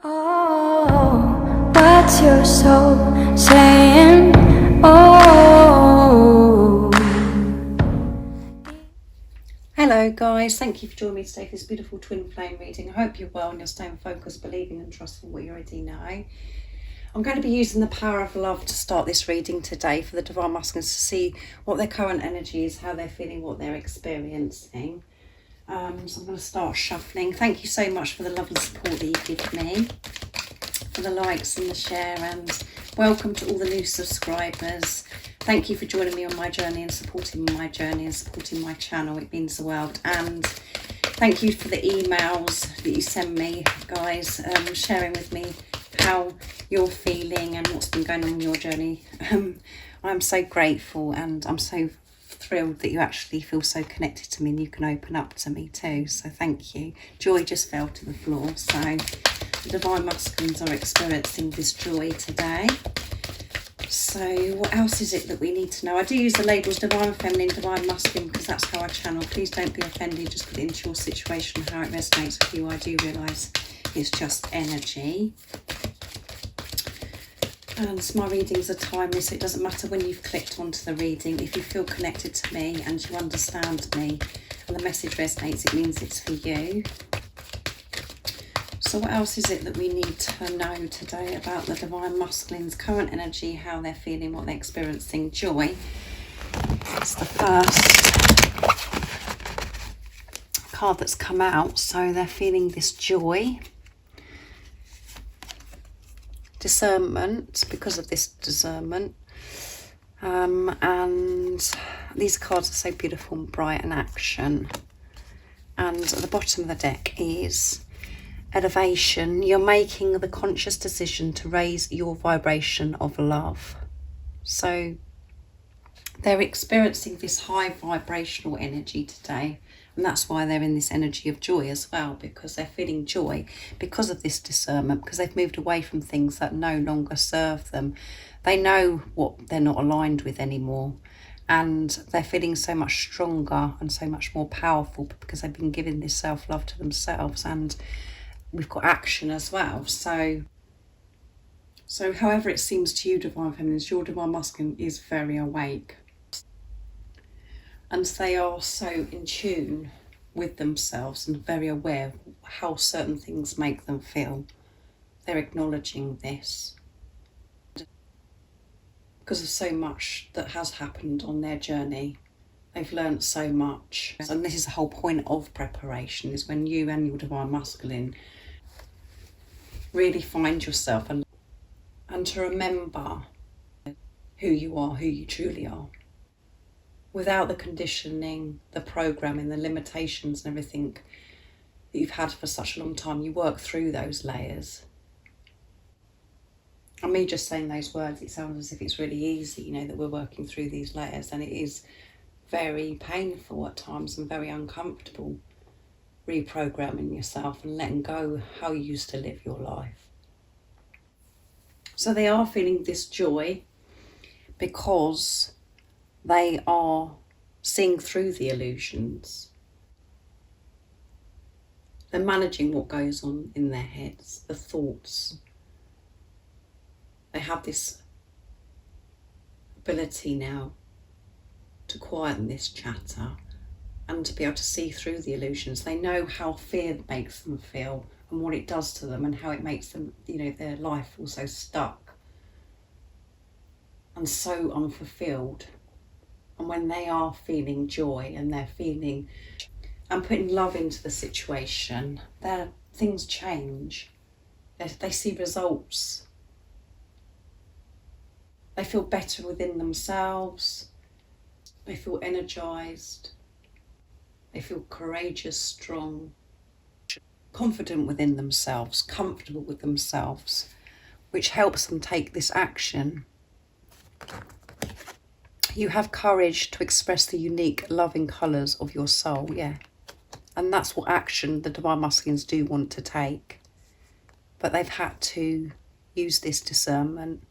Oh, what's your soul saying? Oh. Hello guys, thank you for joining me today for this beautiful twin flame reading. I hope you're well and you're staying focused, believing and trusting what you already know. I'm going to be using the power of love to start this reading today for the Divine Masculines to see what their current energy is, how they're feeling, what they're experiencing. So I'm going to start shuffling. Thank you so much for the love and support that you give me, for the likes and the share, and welcome to all the new subscribers. Thank you for joining me on my journey and supporting my journey and supporting my channel. It means the world. And thank you for the emails that you send me, guys, sharing with me how you're feeling and what's been going on in your journey. I'm so grateful and I'm so thrilled that you actually feel so connected to me and you can open up to me too. So thank you. Joy just fell to the floor. So the Divine Masculines are experiencing this joy today. So what else is it that we need to know? I do use the labels Divine Feminine, Divine Masculine because that's how I channel. Please don't be offended. Just put it into your situation, how it resonates with you. I do realise it's just energy. And my readings are timeless, so it doesn't matter when you've clicked onto the reading. If you feel connected to me and you understand me and the message resonates, it means it's for you. So what else is it that we need to know today about the Divine Masculines' current energy, how they're feeling, what they're experiencing? Joy. It's the first card that's come out. So they're feeling this joy. Discernment, because of this discernment. And these cards are so beautiful and bright, and action. And at the bottom of the deck is elevation. You're making the conscious decision to raise your vibration of love. So they're experiencing this high vibrational energy today, and that's why they're in this energy of joy as well, because they're feeling joy because of this discernment, because they've moved away from things that no longer serve them. They know what they're not aligned with anymore, and they're feeling so much stronger and so much more powerful because they've been giving this self-love to themselves. And we've got action as well. So however it seems to you, Divine Feminines, your Divine Masculine is very awake. And they are so in tune with themselves and very aware of how certain things make them feel. They're acknowledging this because of so much that has happened on their journey. They've learnt so much. And this is the whole point of preparation, is when you and your Divine Masculine really find yourself and to remember who you are, who you truly are. Without the conditioning, the programming, the limitations and everything that you've had for such a long time, you work through those layers. And me just saying those words, it sounds as if it's really easy, you know, that we're working through these layers, and it is very painful at times and very uncomfortable, reprogramming yourself and letting go how you used to live your life. So they are feeling this joy because they are seeing through the illusions. They're managing what goes on in their heads, the thoughts. They have this ability now to quieten this chatter and to be able to see through the illusions. They know how fear makes them feel and what it does to them and how it makes them, you know, their life feel so stuck and so unfulfilled. And when they are feeling joy and they're feeling and putting love into the situation, things change. They see results. They feel better within themselves. They feel energized. They feel courageous, strong, confident within themselves, comfortable with themselves, which helps them take this action. You have courage to express the unique, loving colours of your soul, yeah. And that's what action the Divine Masculines do want to take. But they've had to use this discernment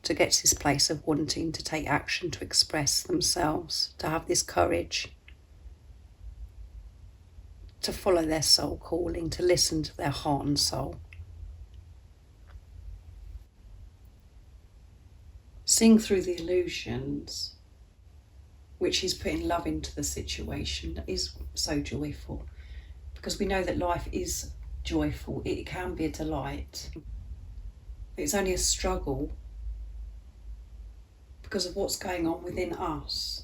to get to this place of wanting to take action, to express themselves, to have this courage. to follow their soul calling, to listen to their heart and soul. Seeing through the illusions, which is putting love into the situation, is so joyful, because we know that life is joyful. It can be a delight. It's only a struggle because of what's going on within us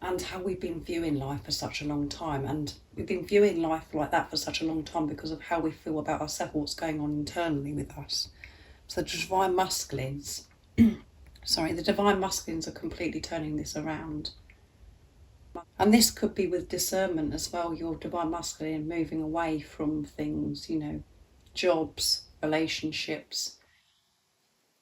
and how we've been viewing life for such a long time. And we've been viewing life like that for such a long time because of how we feel about ourselves, what's going on internally with us. So the divine masculines, the divine masculines are completely turning this around. And this could be with discernment as well, your divine masculine moving away from things, jobs, relationships,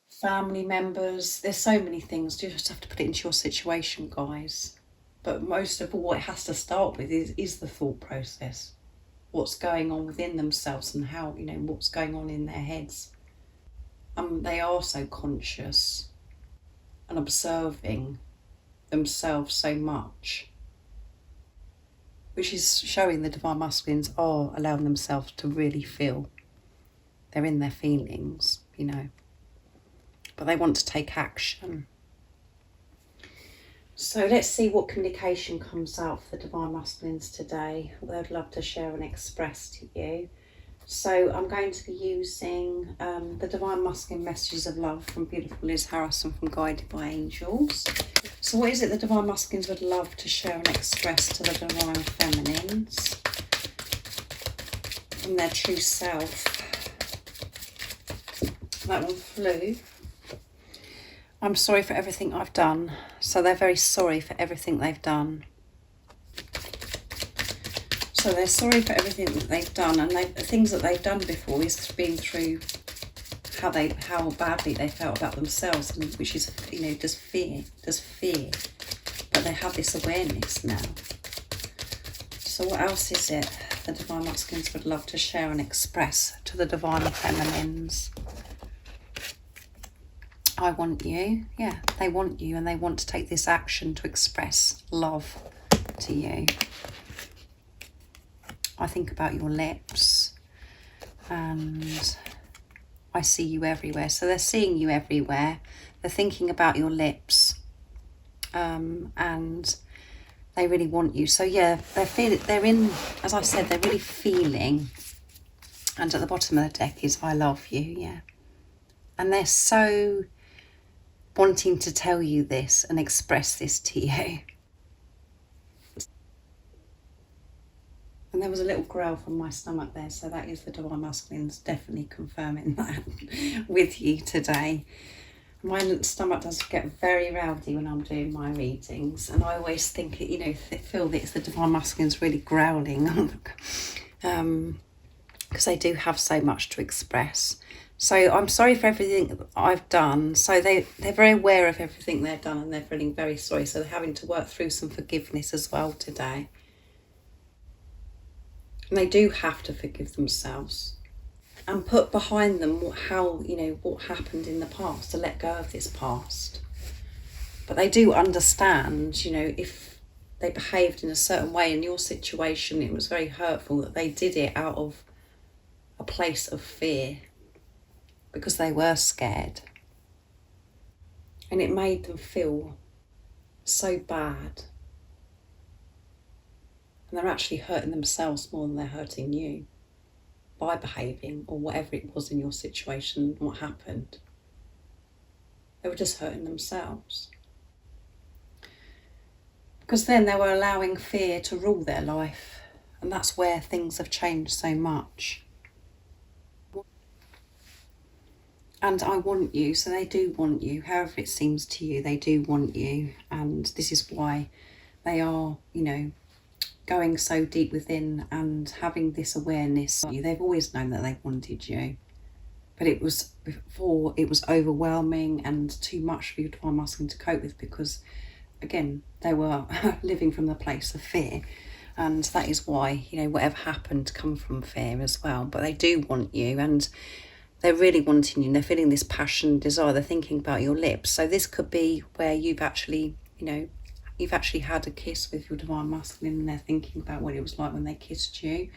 family members. There's so many things. You just have to put it into your situation, guys. But most of all, what it has to start with is the thought process. What's going on within themselves and how, what's going on in their heads. They are so conscious and observing themselves so much, which is showing the divine masculines are allowing themselves to really feel. They're in their feelings, but they want to take action. So let's see what communication comes out for the divine masculines today, what they'd love to share and express to you. So I'm going to be using the divine masculine messages of love from beautiful Liz Harrison from Guided by Angels. So what is it the divine masculines would love to share and express to the divine feminines from their true self? That one flew. I'm sorry for everything I've done. So they're very sorry for everything they've done. So they're sorry for everything that they've done, and the things that they've done before is been through how badly they felt about themselves, and which is just fear. But they have this awareness now. So what else is it the divine masculines would love to share and express to the divine feminines? I want you. Yeah, they want you, and they want to take this action to express love to you. I think about your lips and I see you everywhere. So they're seeing you everywhere. They're thinking about your lips and they really want you. So yeah, they're in, as I said, they're really feeling. And at the bottom of the deck is I love you, yeah. And they're so wanting to tell you this and express this to you. And there was a little growl from my stomach there, so that is the divine masculines definitely confirming that with you today. My stomach does get very rowdy when I'm doing my readings, and I always think, feel that it's the divine masculines really growling, because they do have so much to express. So I'm sorry for everything that I've done. So they're very aware of everything they've done, and they're feeling very sorry. So they're having to work through some forgiveness as well today. And they do have to forgive themselves and put behind them what happened in the past, to let go of this past. But they do understand, if they behaved in a certain way in your situation, it was very hurtful, that they did it out of a place of fear because they were scared. And it made them feel so bad. And they're actually hurting themselves more than they're hurting you by behaving, or whatever it was in your situation, what happened. They were just hurting themselves. Because then they were allowing fear to rule their life. And that's where things have changed so much. And I want you, so they do want you. However it seems to you, they do want you. And this is why they are, going so deep within and having this awareness. They've always known that they wanted you, but it was overwhelming and too much for you to masculine to cope with, because again they were living from the place of fear, and that is why whatever happened come from fear as well. But they do want you, and they're really wanting you, and they're feeling this passion, desire. They're thinking about your lips. So this could be where you've actually you've actually had a kiss with your Divine Masculine and they're thinking about what it was like when they kissed you.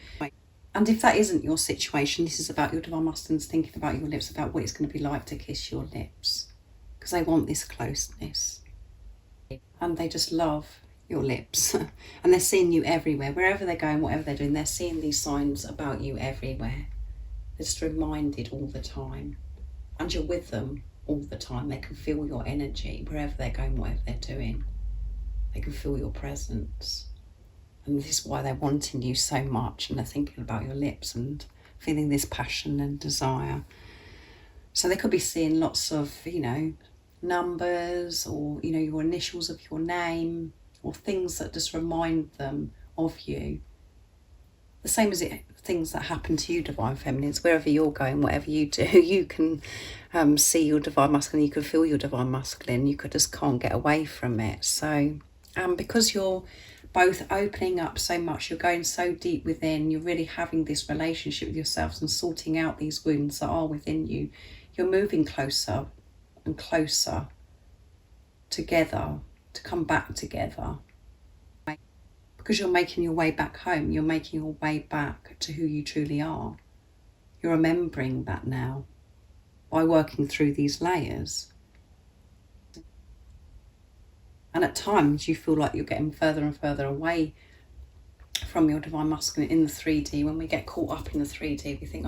And if that isn't your situation, this is about your Divine Masculines thinking about your lips, about what it's going to be like to kiss your lips. Because they want this closeness. And they just love your lips. And they're seeing you everywhere. Wherever they're going, whatever they're doing, they're seeing these signs about you everywhere. They're just reminded all the time. And you're with them all the time. They can feel your energy wherever they're going, whatever they're doing. They can feel your presence. And this is why they're wanting you so much, and they're thinking about your lips and feeling this passion and desire. So they could be seeing lots of, numbers, or, your initials of your name, or things that just remind them of you. The same as things that happen to you, Divine Feminines. Wherever you're going, whatever you do, you can see your Divine Masculine, you can feel your Divine Masculine, you just can't get away from it. So because you're both opening up so much, you're going so deep within, you're really having this relationship with yourselves and sorting out these wounds that are within you, you're moving closer and closer together to come back together. Because you're making your way back home, you're making your way back to who you truly are. You're remembering that now by working through these layers. And at times you feel like you're getting further and further away from your Divine Masculine in the 3D. When we get caught up in the 3D, we think,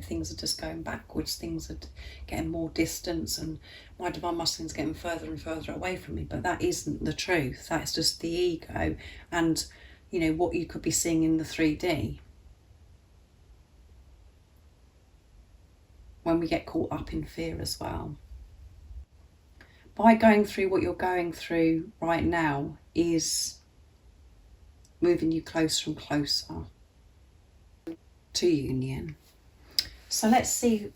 things are just going backwards, things are getting more distance, and my Divine Masculine's getting further and further away from me. But that isn't the truth. That's just the ego and, what you could be seeing in the 3D. When we get caught up in fear as well. By going through what you're going through right now is moving you closer and closer to union. So let's see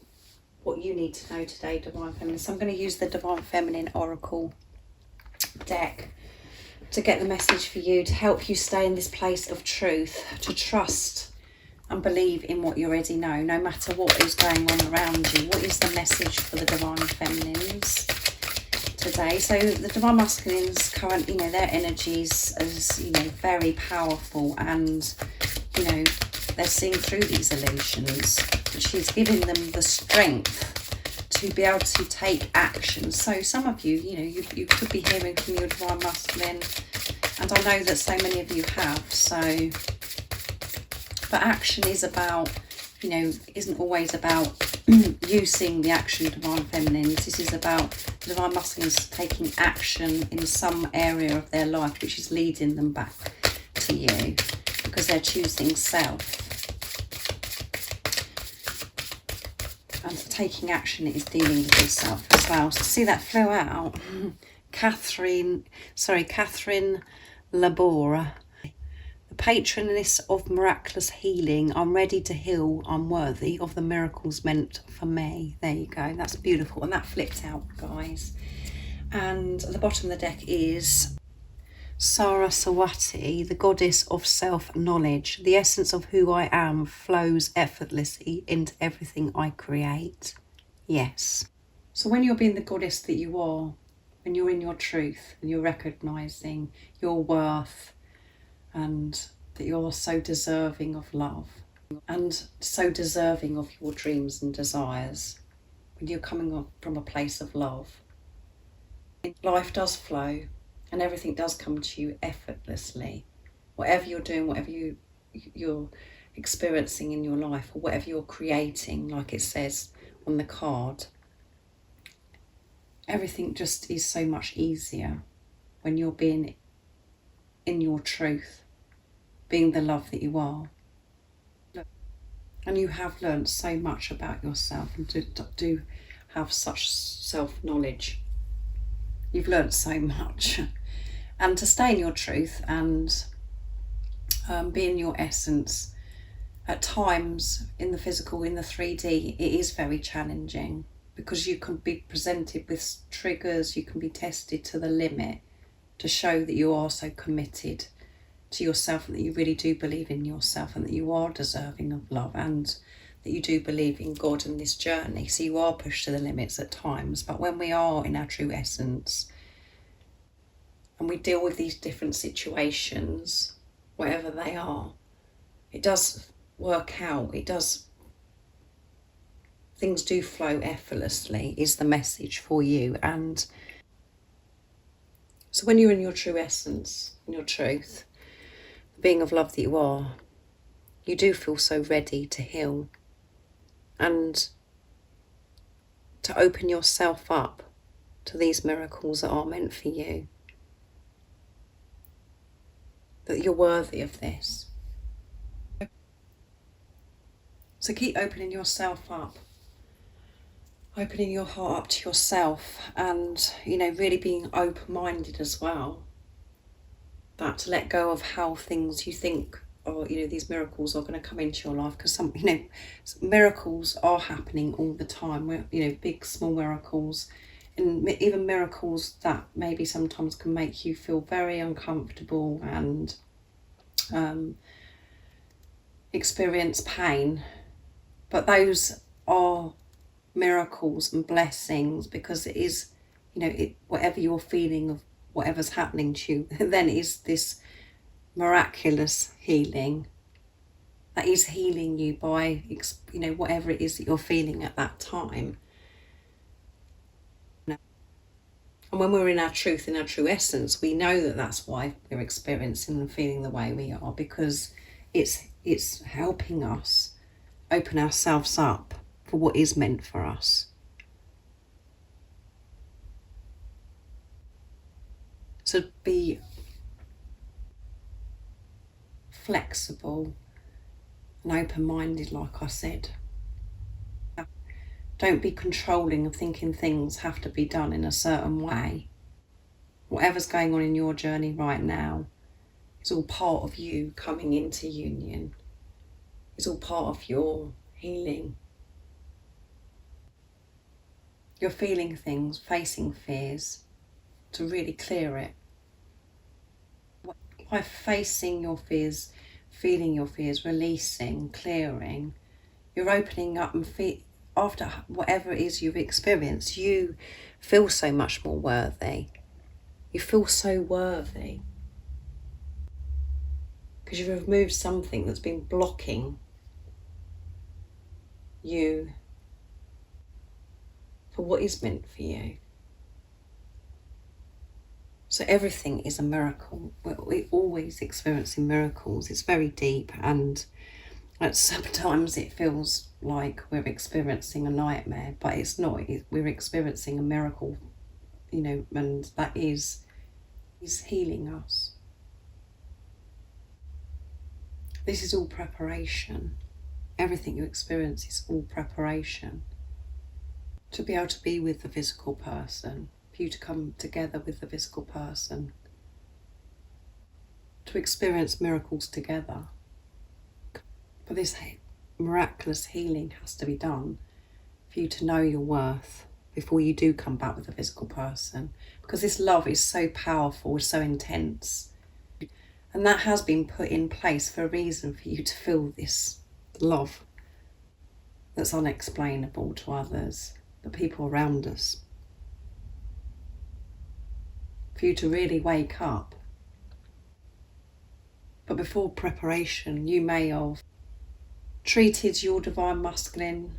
what you need to know today, Divine Feminine. So I'm going to use the Divine Feminine Oracle deck to get the message for you, to help you stay in this place of truth, to trust and believe in what you already know, no matter what is going on around you. What is the message for the Divine Feminines today? So the Divine Masculines current, their energies is, very powerful, and, they're seeing through these illusions, which is giving them the strength to be able to take action. So some of you, you could be hearing from your Divine Masculine, and I know that so many of you have. So, but action is about, isn't always about you seeing the action, Divine Feminines. This is about the Divine Masculines taking action in some area of their life, which is leading them back to you, because they're choosing self. And taking action is dealing with yourself as well. So see, that flew out. Catherine Labora. The patroness of miraculous healing. I'm ready to heal. I'm worthy of the miracles meant for me. There you go. That's beautiful. And that flipped out, guys. And at the bottom of the deck is Saraswati, the goddess of self-knowledge. The essence of who I am flows effortlessly into everything I create. Yes. So when you're being the goddess that you are, when you're in your truth and you're recognising your worth, and that you're so deserving of love and so deserving of your dreams and desires, when you're coming up from a place of love, life does flow and everything does come to you effortlessly. Whatever you're doing, whatever you're experiencing in your life, or whatever you're creating, like it says on the card, everything just is so much easier when you're being in your truth, being the love that you are. And you have learned so much about yourself and do have such self-knowledge. You've learned so much. And to stay in your truth and be in your essence, at times in the physical, in the 3D, it is very challenging, because you can be presented with triggers, you can be tested to the limit, to show that you are so committed to yourself, and that you really do believe in yourself, and that you are deserving of love, and that you do believe in God and this journey. So you are pushed to the limits at times. But when we are in our true essence, and we deal with these different situations, whatever they are, it does work out. Things do flow effortlessly, is the message for you. And so when you're in your true essence, in your truth, the being of love that you are, you do feel so ready to heal and to open yourself up to these miracles that are meant for you. That you're worthy of this. So keep opening yourself up, opening your heart up to yourself, and, you know, really being open-minded as well. That to let go of how things you think, or, you know, these miracles are going to come into your life, because some, you know, miracles are happening all the time. You know, big, small miracles, and even miracles that maybe sometimes can make you feel very uncomfortable and experience pain. But those are miracles and blessings, because it is, you know, whatever you're feeling of whatever's happening to you, then is this miraculous healing that is healing you by, you know, whatever it is that you're feeling at that time. And when we're in our truth, in our true essence, we know that that's why we're experiencing and feeling the way we are, because it's helping us open ourselves up for what is meant for us. So be flexible and open-minded, like I said. Don't be controlling of thinking things have to be done in a certain way. Whatever's going on in your journey right now is all part of you coming into union. It's all part of your healing. You're feeling things, facing fears, to really clear it. By facing your fears, feeling your fears, releasing, clearing, you're opening up, and after whatever it is you've experienced, you feel so much more worthy. You feel so worthy because you've removed something that's been blocking you for what is meant for you. So everything is a miracle. We're always experiencing miracles. It's very deep, and sometimes it feels like we're experiencing a nightmare, but it's not. We're experiencing a miracle, you know, and that is healing us. This is all preparation. Everything you experience is all preparation to be able to be with the physical person, for you to come together with the physical person, to experience miracles together. But this miraculous healing has to be done for you to know your worth before you do come back with a physical person, because this love is so powerful, so intense, and that has been put in place for a reason, for you to feel this love that's unexplainable to others, the people around us, for you to really wake up. But before preparation, you may have treated your divine masculine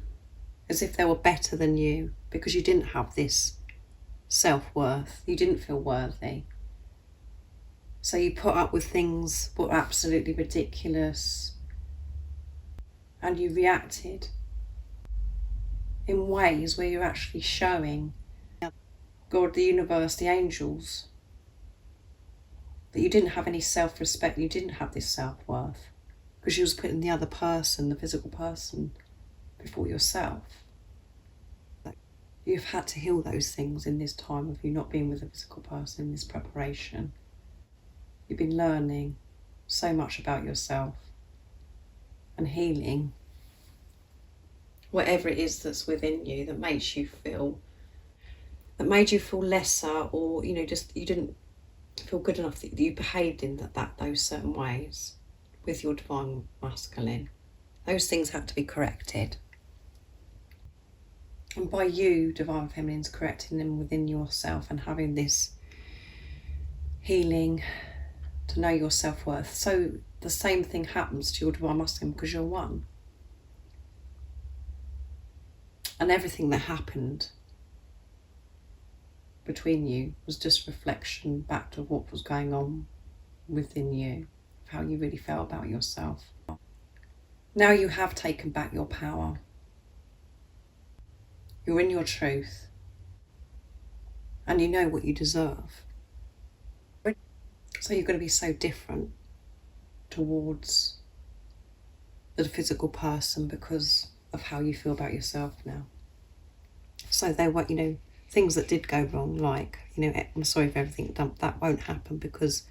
as if they were better than you, because you didn't have this self-worth, you didn't feel worthy. So you put up with things that were absolutely ridiculous, and you reacted in ways where you're actually showing God, the universe, the angels, that you didn't have any self-respect, you didn't have this self-worth, because you was putting the other person, the physical person, before yourself. You've had to heal those things in this time of you not being with a physical person, in this preparation. You've been learning so much about yourself and healing whatever it is that's within you that makes you feel, that made you feel lesser, or, you know, just you didn't feel good enough that you behaved in those certain ways with your divine masculine. Those things had to be corrected. And by you, divine feminines, correcting them within yourself and having this healing, to know your self-worth. So the same thing happens to your divine masculine because you're one. And everything that happened between you was just reflection back to what was going on within you, how you really felt about yourself. Now you have taken back your power. You're in your truth. And you know what you deserve. So you're going to be so different towards the physical person because of how you feel about yourself now. So they won't, things that did go wrong, like, I'm sorry for everything, that won't happen because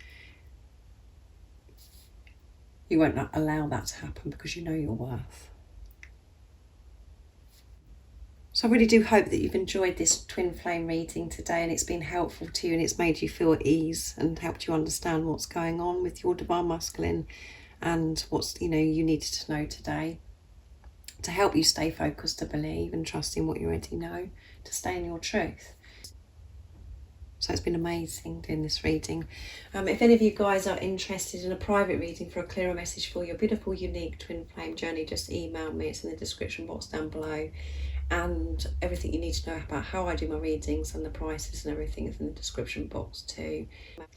you won't allow that to happen because you know your worth. So I really do hope that you've enjoyed this twin flame reading today and it's been helpful to you and it's made you feel at ease and helped you understand what's going on with your divine masculine and what's, you needed to know today to help you stay focused, to believe and trust in what you already know, to stay in your truth. So it's been amazing doing this reading. If any of you guys are interested in a private reading for a clearer message for your beautiful, unique twin flame journey, just email me. It's in the description box down below. And everything you need to know about how I do my readings and the prices and everything is in the description box too.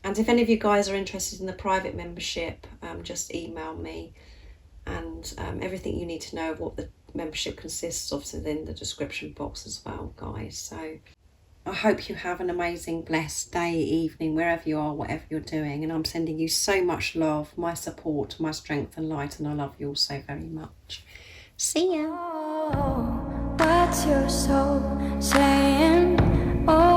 And if any of you guys are interested in the private membership, just email me. And everything you need to know of what the membership consists of is in the description box as well, guys. So I hope you have an amazing, blessed day, evening, wherever you are, whatever you're doing. And I'm sending you so much love, my support, my strength and light. And I love you all so very much. See ya. What's your soul saying? Oh.